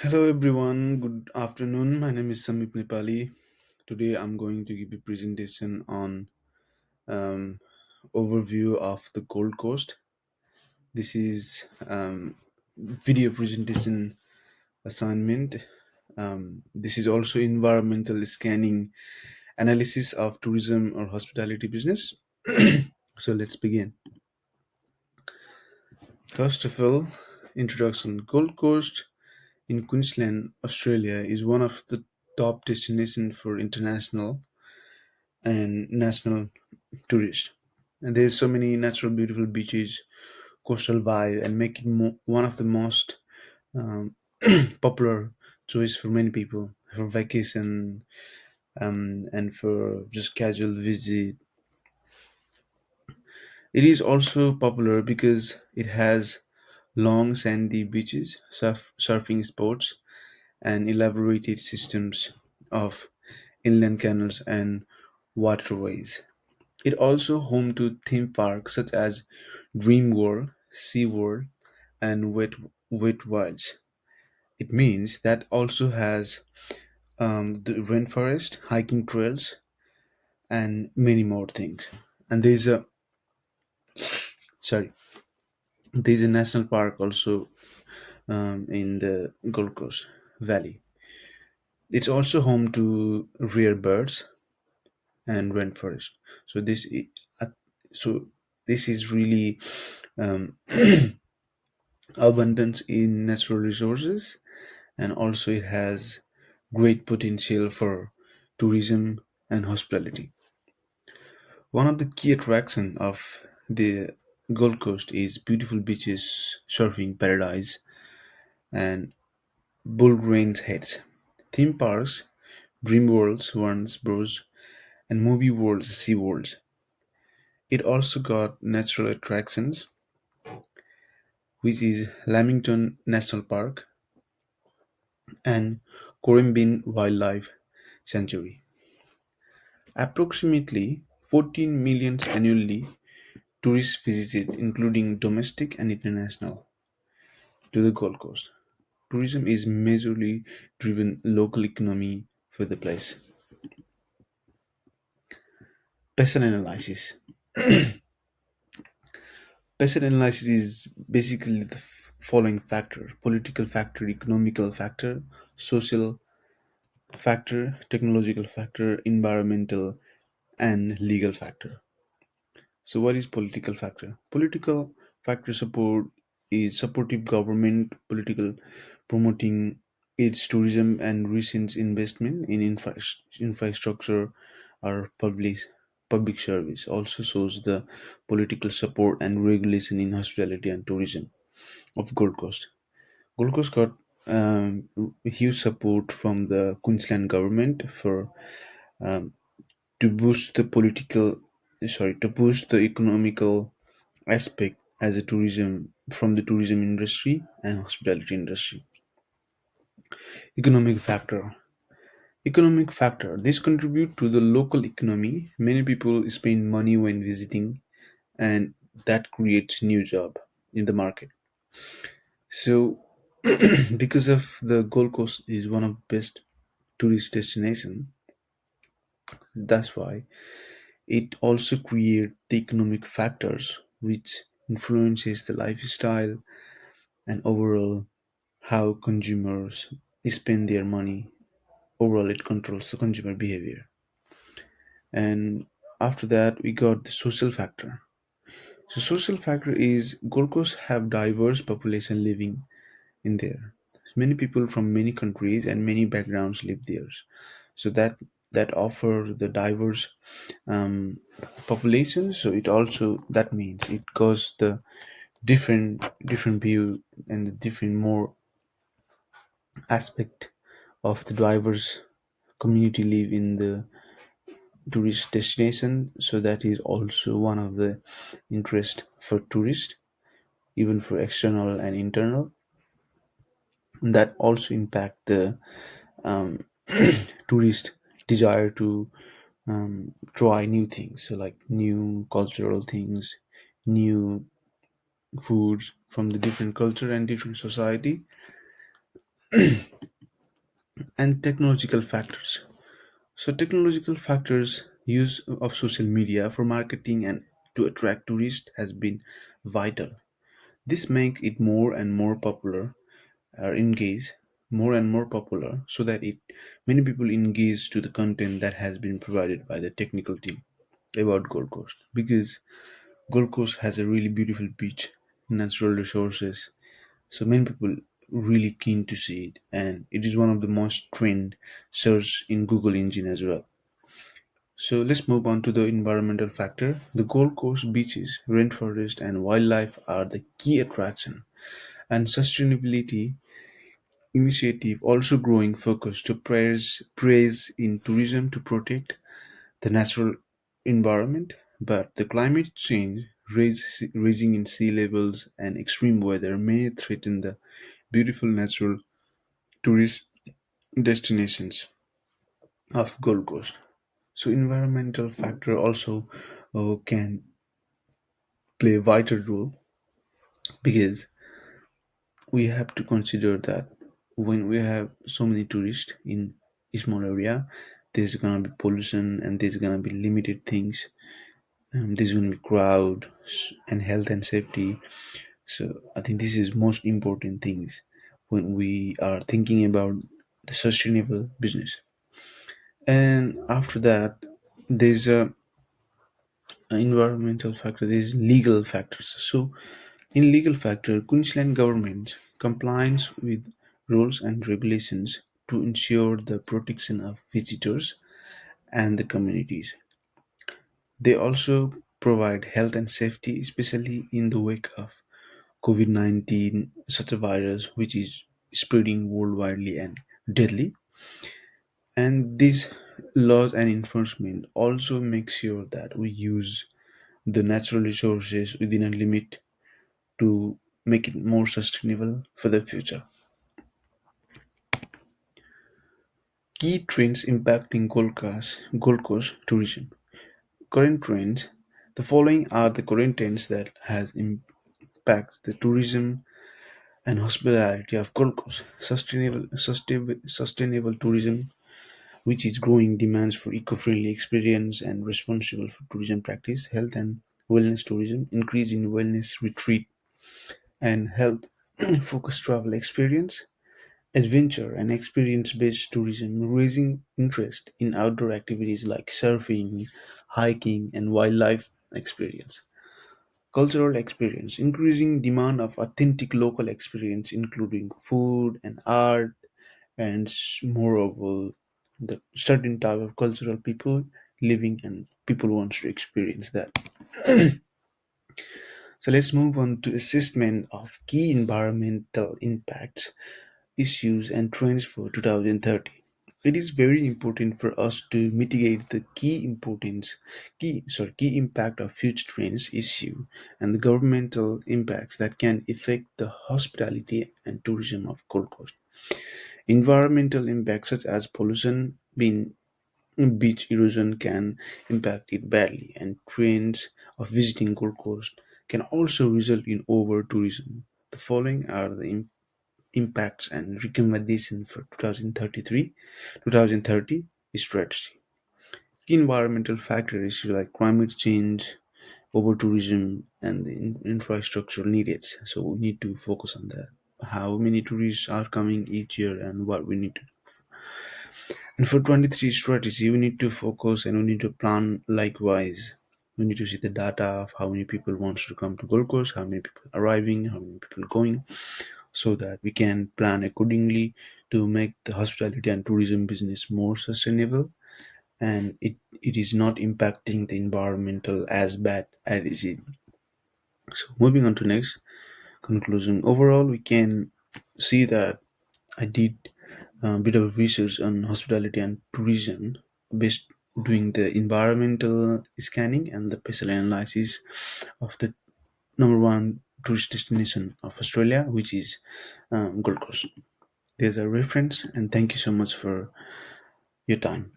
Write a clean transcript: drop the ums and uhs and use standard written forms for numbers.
Hello everyone, good afternoon. My name is Samip Nepali. Today I'm going to give a presentation on um, overview of the Gold Coast. This is video presentation assignment. This is also environmental scanning analysis of tourism or hospitality business. So let's begin. First of all, introduction. Gold Coast in Queensland, Australia is one of the top destinations for international and national tourists. And there's so many natural, beautiful beaches, coastal vibe, and make it one of the most um, popular choice for many people for vacation and for just casual visit. It is also popular because it has long sandy beaches, surfing spots, and elaborated systems of inland canals and waterways. It also home to theme parks such as Dream World, Sea World, and Wet Wilds. It means that also has the rainforest, hiking trails, and many more things. And sorry, there's a national park also in the Gold Coast Valley. It's also home to rare birds and rainforest. So uh, so this is really um, abundance in natural resources, and also it has great potential for tourism and hospitality. One of the key attractions of the Gold Coast is beautiful beaches, surfing paradise, and bull range heads. Theme parks, Dream Worlds, Warren's Bros, and Movie Worlds, Sea Worlds. It also got natural attractions, which is Lamington National Park and Corumbin Wildlife Sanctuary. Approximately 14 million annually tourists visit, including domestic and international, to the Gold Coast. Tourism is majorly driven local economy for the place. Pestle analysis. Pestle analysis is basically the following factor: political factor, economical factor, social factor, technological factor, environmental, and legal factor. So, what is political factor? Political factor support is supportive government, political promoting its tourism and recent investment in infrastructure or public service. Also shows the political support and regulation in hospitality and tourism of Gold Coast. Gold Coast got huge support from the Queensland government for um, to boost the to boost the economical aspect as a tourism from the tourism industry and hospitality industry. Economic factor this contribute to the local economy. Many people spend money when visiting, and that creates new job in the market. So because of the Gold Coast is one of the best tourist destination, that's why it also create the economic factors which influences the lifestyle and overall how consumers spend their money. Overall, it controls the consumer behavior. And after that, we got the social factor. So, social factor is Gold Coast have diverse population living in there. Many people from many countries and many backgrounds live there. So that offer the diverse um, population. So it also that means it goes the different view and the different more aspect of the diverse community live in the tourist destination. So that is also one of the interest for tourists, even for external and internal. And that also impact the um, tourist desire to try new things, so like new cultural things, new foods from the different culture and different society. And technological factors. So technological factors use of social media for marketing and to attract tourists has been vital. This makes it more and more popular or engage more and more popular so that it many people engage to the content that has been provided by the technical team about Gold Coast, because Gold Coast has a really beautiful beach, natural resources, so many people really keen to see it, and it is one of the most trend search in Google engine as well. So let's move on to the environmental factor. The Gold Coast beaches, rainforest, and wildlife are the key attraction, and sustainability initiative also growing focus to praise in tourism to protect the natural environment. But the climate change, rising in sea levels, and extreme weather may threaten the beautiful natural tourist destinations of Gold Coast. So environmental factor also can play a vital role, because we have to consider that when we have so many tourists in a small area, there's gonna be pollution and there's gonna be limited things. There's gonna be crowd and health and safety. So I think this is most important things when we are thinking about the sustainable business. And after that, there's a environmental factor. There's legal factors. So in legal factor, Queensland government complies with rules and regulations to ensure the protection of visitors and the communities. They also provide health and safety, especially in the wake of COVID-19, such a virus which is spreading worldwide and deadly. And these laws and enforcement also make sure that we use the natural resources within a limit to make it more sustainable for the future. Key trends impacting Gold Coast tourism. Current trends. The following are the current trends that has impacts the tourism and hospitality of Gold Coast. Sustainable tourism, which is growing demands for eco-friendly experience and responsible for tourism practice. Health and wellness tourism, increase in wellness retreat and health focused travel experience. Adventure and experience based tourism, raising interest in outdoor activities like surfing, hiking, and wildlife experience. Cultural experience, increasing demand of authentic local experience, including food and art, and moreover, the certain type of cultural people living and people wants to experience that. So let's move on to assessment of key environmental impacts, issues, and trends for 2030. It is very important for us to mitigate the key impact of future trends, issue, and the governmental impacts that can affect the hospitality and tourism of Gold Coast. Environmental impacts such as pollution, beach erosion can impact it badly, and trends of visiting Gold Coast can also result in over tourism. The following are the impacts and recommendations for 2030 strategy. Key environmental factors like climate change, over tourism, and the infrastructure needed. So we need to focus on that. How many tourists are coming each year and what we need to do. And for 23 strategy, we need to focus and we need to plan likewise. We need to see the data of how many people wants to come to Gold Coast, how many people arriving, how many people going, so that we can plan accordingly to make the hospitality and tourism business more sustainable, and it is not impacting the environmental as bad as it. So moving on to next conclusion. Overall, we can see that I did a bit of research on hospitality and tourism based doing the environmental scanning and the PESTLE analysis of the number one tourist destination of Australia, which is Gold Coast. There's a reference, and thank you so much for your time.